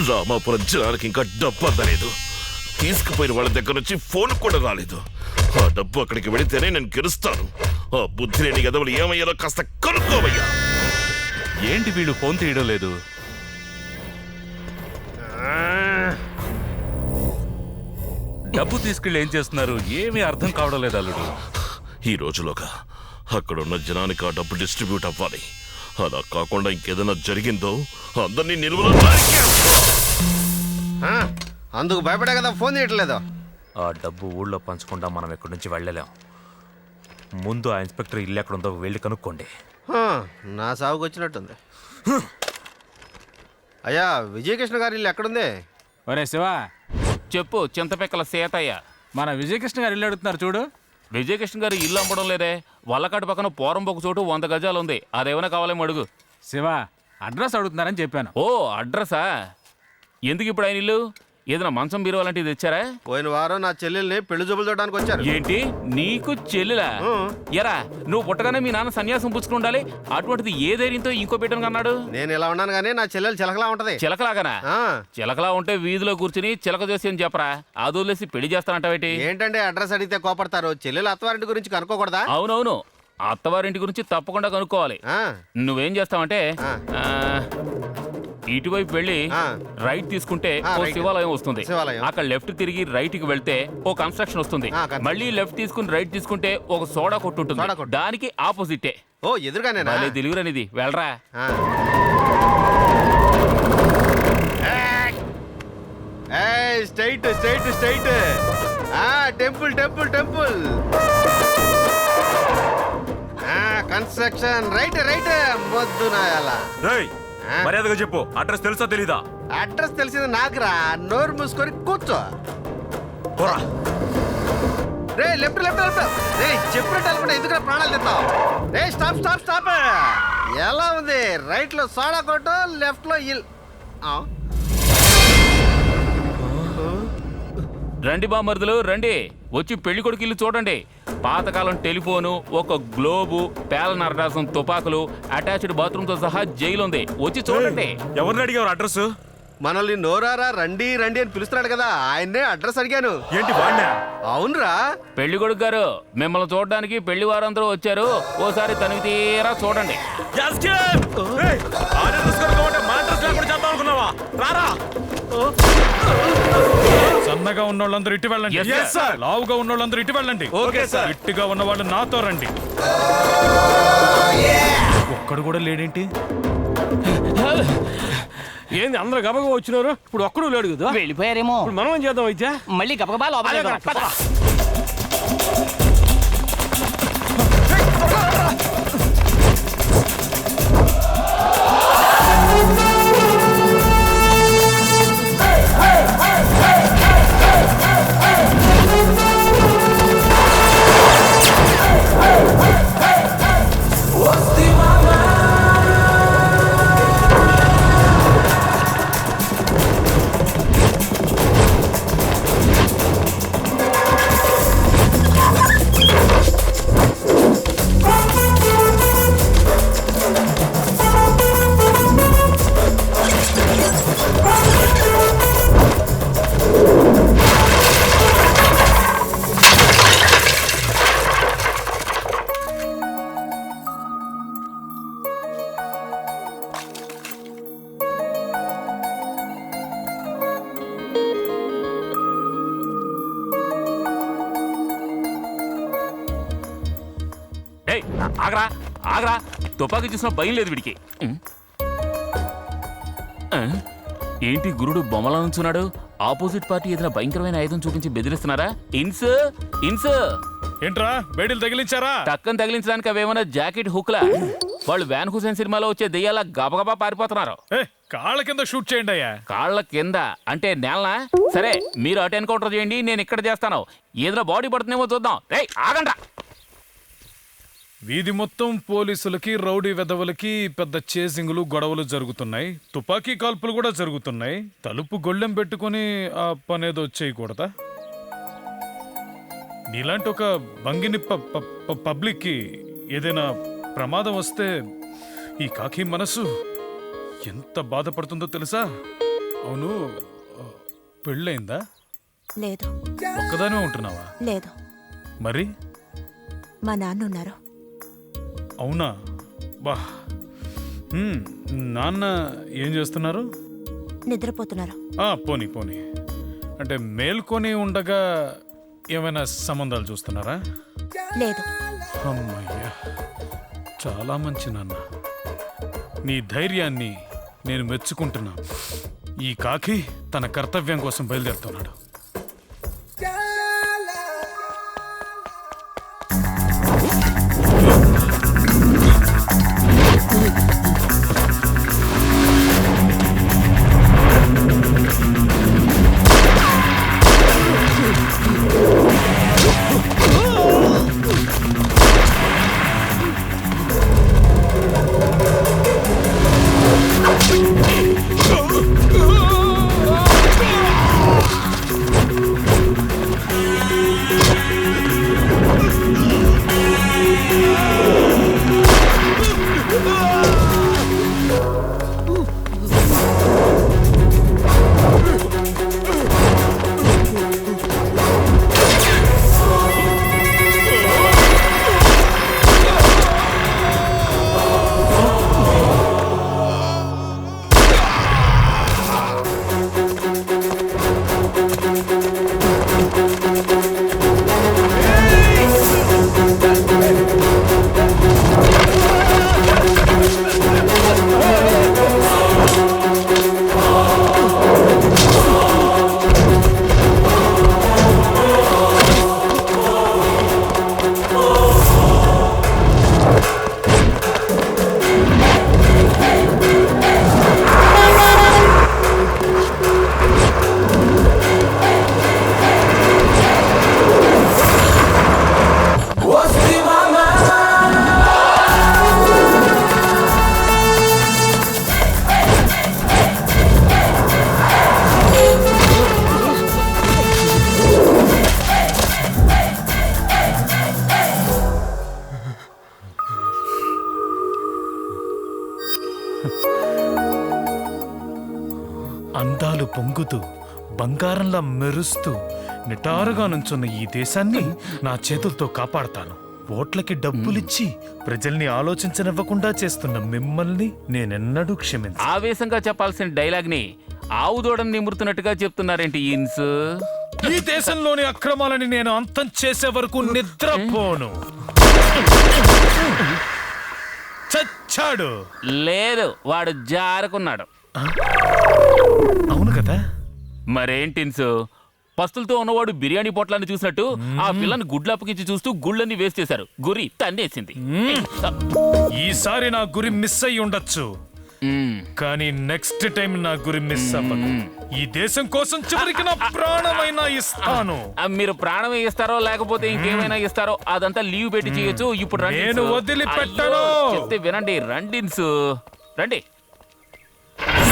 రామాపురం జనానికి ఇంకా డబ్బు అందలేదు. తీసుకుపోయిన వాళ్ళ దగ్గర నుంచి ఫోన్ కూడా రాలేదు. ఆ డబ్బు అక్కడికి వెళితేనే నేను గెలుస్తాను. ఆ బుద్ధి లేని గదవులు ఏమయ్యారో కాస్త కనుక్కోవయ్యా. ఏంటి వీళ్ళు ఫోన్ తీయడం లేదు? డబ్బు తీసుకెళ్ళి ఏం చేస్తున్నారు? ఏమీ అర్థం కావడం లేదు అల్లుడు. ఈ రోజులోగా అక్కడున్న జనానికి ఆ డబ్బు డిస్ట్రిబ్యూట్ అవ్వాలి. అలా కాకుండా ఇంకేదైనా జరిగిందో అందరినీ నిలువలో అందుకు భయపడే కదా ఫోన్ చేయట్లేదు. ఆ డబ్బు ఊళ్ళో పంచకుండా మనం ఎక్కడి నుంచి వెళ్ళలేం. ముందు ఆ ఇన్స్పెక్టర్ ఇల్లు ఎక్కడుందో వెళ్ళి కనుక్కోండి. నా సాగుకు వచ్చినట్టుంది. అయ్యా, విజయకృష్ణ గారి ఇల్లు ఎక్కడుంది? ఒరే శివా, చెప్పు. చింతపెక్కల సీతయ్య. మన విజయకృష్ణ గారు ఇల్లు అడుగుతున్నారు చూడు. విజయకృష్ణ గారు ఇల్లు అమ్మడం లేదే. వల్లకాటు పక్కన పోరంబొక్క చోటు 100 గజాలు ఉంది. అదేమైనా కావాలేమో అడుగు. శివా, అడ్రస్ అడుగుతున్నారని చెప్పాను. ఓ అడ్రసా? ఎందుకు ఇప్పుడు ఆయన ఇల్లు? ఏదైనా మంచం బీరువా లాంటిది తెచ్చారా? పోయిన వారం నా చెల్లెల్ని పెళ్లి చూపులు చూడడానికి వచ్చారు. ఏంటి నీకు చెల్లిలా? ఎరా, నువ్వు పుట్టగానే మీ నాన్న సన్యాసం పుచ్చుకుని ఉండాలి. అటువంటిది ఏ ధైర్యంతో ఇంకో బిడ్డను కన్నాడు? నేను ఇలా ఉన్నాను కానీ నా చెల్లెలు చిలకలా ఉంటది. చిలకలాగానా? చిలకలా ఉంటే వీధిలో కూర్చుని చిలక చేసి అని చెప్పరా. అది వదిలేసి పెళ్లి చేస్తానంటావేటి? ఏంటంటే అడ్రస్ అడిగితే కోపడతారు. చెల్లెలు అత్తవారింటి గురించి కనుక్కోకూడదా? అవునవును, అత్తవారింటి గురించి తప్పకుండా కనుక్కోవాలి. నువ్వేం చేస్తావంటే ఇటువైపు వెళ్ళి రైట్ తీసుకుంటే ఓ శివాలయం వస్తుంది. అక్కడ లెఫ్ట్ తిరిగి రైట్ కి వెళ్తే ఓ కన్స్ట్రక్షన్ వస్తుంది. మళ్ళీ లెఫ్ట్ తీసుకుని రైట్ తీసుకుంటే ఒక సోడా కొట్టు ఉంటుంది. దానికి ఆపోజిటే. ఓ ఎదురుగానే తెలుగురనిది. వెళ్ళరా. Straight straight straight. Temple temple temple. Construction right right. మొద్దు నాయాలా. మర్యాదగా చెప్పు, అడ్రస్ తెలుసా తెలీదా? అడ్రస్ తెలిసింది నాకురా. నోరు మూసుకొని కూర్చో. రే లెఫ్ట్ లెఫ్ట్ లెఫ్ట్. రే చెప్పినట్టు అనుకుంటే ఎందుకు ప్రాణాలు తింటావు? రే స్టాప్ స్టాప్ స్టాప్. ఎలా ఉంది? రైట్ లో సోడా కొట్టు, లెఫ్ట్ లో ఇల్. రండి బామర్దులు రండి, వచ్చి పెళ్లి కొడుకు ఇల్లు చూడండి. పాతకాలం టెలిఫోను, ఒక గ్లోబు, పేలన అరడాసం, తుపాకులు, అటాచ్డ్ బాత్రూమ్ తో సహా జైలు ఉంది. వచ్చి చూడండి. ఎవరిని అడిగారు అడ్రస్? మనల్ని నోరారా రండి రండి అని పిలుస్తున్నాడు కదా, ఆయన్నే అడ్రస్ అడిగాను. ఏంటి వాడినా? అవునరా. పెళ్లి కొడుకు గారు, మిమ్మల్ని చూడడానికి పెళ్లి వారందరూ వచ్చారు. ఓసారి తనివి తీరా చూడండి. సన్నగా ఉన్న వాళ్ళందరూ ఇటు వెళ్ళండి. లావుగా ఉన్న వాళ్ళందరూ ఇటు వెళ్ళండి. ఇట్టుగా ఉన్న వాళ్ళు నాతో రండి. ఒక్కడు కూడా లేడేంటి? ఏంది అందరూ గబగబా వచ్చినారు? ఇప్పుడు ఒక్కడు లేడు కదా. వెళ్ళిపోయారేమో. ఇప్పుడు మనం ఏం చేద్దాం అయితే? మళ్ళీ గబగబా లోపల. ఆగరా ఆగరా. తుపాకీ చూసిన భయం లేదు వీడికి. ఏంటి గురుడు బొమ్మలా నుంచున్నాడు? ఆపోజిట్ పార్టీ ఏదైనా భయంకరమైన ఆయుధం చూపించి బెదిరిస్తున్నారా? ఇన్స్ ఇన్స్ ఏంట్రా బేడీలు తగిలించారా? టక్కని తగిలించడానికి అవేమన్నా జాకెట్ హుక్లా? వాళ్ళు వ్యాన్ హుసేన్ సినిమాలో వచ్చే దెయ్యాలా గబగబా పారిపోతున్నారు. కాళ్ళ కింద షూట్ చేయండి అయ్యా. కాళ్ళ కింద అంటే నేలనా? సరే, మీరు అటు ఎన్కౌంటర్ చేయండి, నేను ఇక్కడ చేస్తాను. ఏదైనా బాడీ పడుతుందేమో చూద్దాం. రే ఆగండ్రా. వీధి మొత్తం పోలీసులకి, రౌడీ వెధవులకి పెద్ద చేసింగులు, గొడవలు జరుగుతున్నాయి. తుపాకీ కాల్పులు కూడా జరుగుతున్నాయి. తలుపు గొళ్ళెం పెట్టుకుని ఆ పనేదో చేయకూడదా? నీలాంటి ఒక బంగిని పబ్లిక్కి ఏదైనా ప్రమాదం వస్తే ఈ కాకి మనసు ఎంత బాధపడుతుందో తెలుసా? అవును, పెళ్ళయిందా? లేదు. ఒక్కదానే ఉంటున్నావా? లేదు, మరి మా నాన్న ఉన్నారు. అవునా? బా. నాన్న ఏం చేస్తున్నారు? నిద్రపోతున్నారు. పోనీ పోనీ. అంటే మేల్కొని ఉండగా ఏమైనా సంబంధాలు చూస్తున్నారా? లేదు. అమ్మయ్యా, చాలా మంచి నాన్న. నీ ధైర్యాన్ని నేను మెచ్చుకుంటున్నా. ఈ కాకి తన కర్తవ్యం కోసం బయలుదేరుతున్నాడు. అందాలు పొంగుతూ బంగారంలా మెరుస్తూ నిటారుగా నుంచున్న ఈ దేశాన్ని నా చేతులతో కాపాడతాను. ఓట్లకి డబ్బులిచ్చి ప్రజల్ని ఆలోచించనివ్వకుండా చేస్తున్న మిమ్మల్ని నేనెన్నడూ క్షమించను. ఆవేశంగా చెప్పాల్సిన డైలాగ్ ని ఆవు దూడని నిమురుతున్నట్టుగా చెప్తున్నారేంటి ఇన్స్? ఈ దేశంలోని అక్రమాలని నేను అంతం చేసే వరకు నిద్రపోను. చచ్చాడు. లేదు, వాడు జారుకున్నాడు. అవును కదా? మరేంటిన్స్, పస్తులతో ఉన్నవాడు బిర్యానీ పొట్లాన్ని చూసినట్టు ఆ పిల్లని గుడ్లు అప్పగించి చూస్తూ గుళ్ళని వేస్ట్ చేశారు. గురి తన్నేసింది. ఈసారి నా గురి మిస్ అయి ఉండొచ్చు, కానీ నెక్స్ట్ టైం నా గురి మిస్ అవ్వను. ఈ దేశం కోసం చివరికి నా ప్రాణమైనా ఇస్తాను. మీరు ప్రాణమే ఇస్తారో లేకపోతే ఇంకేమైనా ఇస్తారో అదంతా లీవ్ పెట్టి చేయొచ్చు. ఇప్పుడు నేను వదిలిపెట్టను. చెప్తే వినండి, రండిన్స్ రండి.